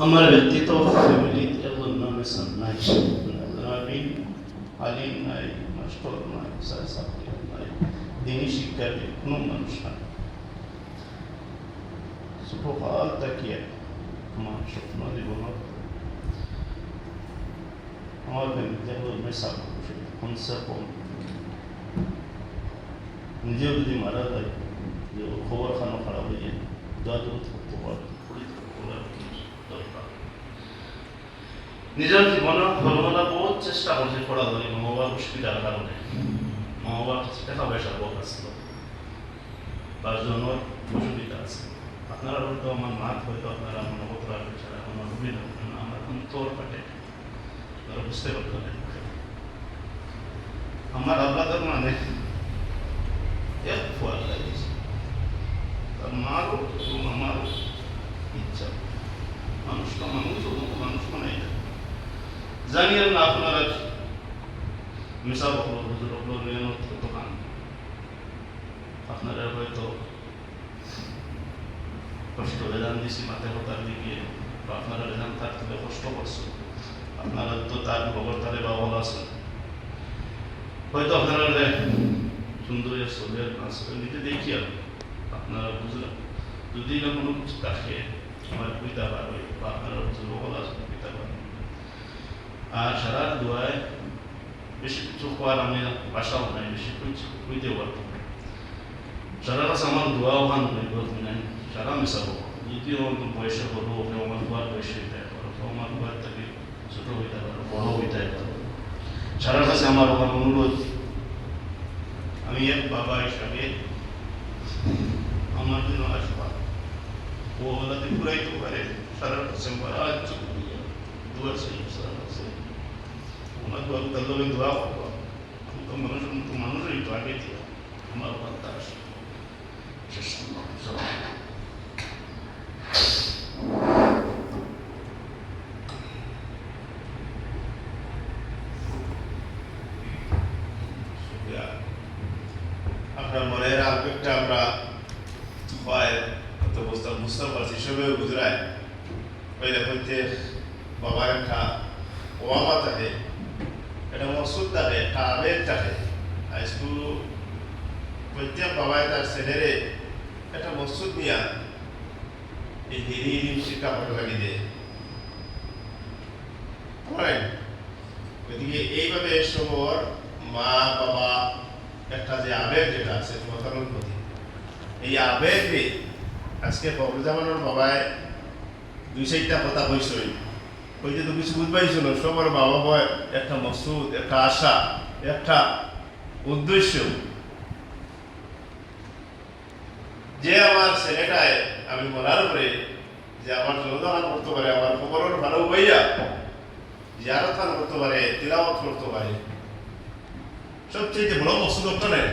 আমার ব্যক্তিগত ফ্যামিলিতে একজন নামে নাই, আমিন আলিম নাই, মাস্টার নাই, ছাত্রী নাই, দিনী শিক্ষার কোনো মানুষ নাই। ছোটকাল তাকিয়ে আমার স্বপ্ন জীবনত আমার ফ্যামিলিতে একজন মেসা কমসে কম নিজেও যদি মারা যায় যে খবর খানো খারাপ হয়ে যায়, দোয়া দূর করতে পারে নিজের জীবনের ফলমালা বহুত চেষ্টা করছে পড়াধরি মা বাবার অসুবিধার কারণে। মা বাবার টাকা পয়সার অভাব আসছিল, তার জন্য অসুবিধা আছে। আপনারা হয়তো আমার মাঠ হয়তো আপনারা মনে করতে পারবেন সেটা কোনো অসুবিধা না, আমার অন্তর কাটে, আপনারা বুঝতে পারতেন। আমার আল্লাদের মানে এক ফল লাগিয়েছে, তার মারও এবং আমারও ইচ্ছা মানুষটা মানুষ মানে জানিয়েন না আপনারা মিশা বকলো হুজুর বকলো মেহনত দোকান আপনারা হয়তো কষ্ট বেদান দিছি মাথায় হতার দিকে, বা আপনারা বেদান থাকতে কষ্ট করছে, আপনারা তো তার খবর তারে বা ভালো আছেন, হয়তো আপনারা সুন্দর চলের দিতে দেখি আর আপনারা বুঝলেন যদি না কোনো কিছু থাকে আমার কইতে পারবে বা আপনারা ভালো আছেন কইতে পারবেন। আর সারা দোয়ায় বেশি কিছু হওয়ার আমি বাসাও নাই, বেশি কিছু কইতে পারবো সারা কাছে আমার দোয়াও ভান নাই, সারা মেশাবো যদিও আমার বয়সে হলো কেউ আমার দোয়ার বয়সে হইতে পারো, কেউ আমার দোয়ার থেকে ছোট হইতে পারো, বড় হইতে পারো। সারার কাছে আমার ওখানে অনুরোধ, আমি এক বাবা হিসাবে আমার জন্য আসবা ও ওলাতে ঘুরাইতে পারে সারার কাছে দোয়া চাই, সারার কাছে আমার দোয়া তাহলে দোয়া করবো তো মানুষেরই তো আগে দিয়ে আমার ওখানে তার শেষ আপনার মনের আবেগটা আমরা হয় তো বুঝতে পারছি সেভাবে বুঝরায় পয়লা হইতে বাবার একটা ওয়ামা থাকে, একটা মকসুদ থাকে, একটা আবেগ থাকে। আজকু প্রত্যেক বাবায় তার ছেলেরে একটা মকসুদ নিয়া এই দিনই শিক্ষা করে লাগিয়ে দেয়। ওইদিকে এইভাবে সবর মা বাবা একটা যে আবেগ যেটা আছে সন্তানের প্রতি, এই আবেগে আজকে ববরুজ্জামানের বাবায় দুই চারটা কথা কইসই, কইতে তো কিছু বুঝবাইছিল না, সবার বাবা বয় একটা মকসুদ, একটা আশা, একটা উদ্দেশ্য যে আমার ছেলেটায় আমি বলার পরে যে আমার জনদান করতে পারে, আমার খবরের ভালো বইয়া জিয়ারত করতে পারে, তিলাওয়াত করতে পারে, সবচেয়ে বড় মকসুদ নেই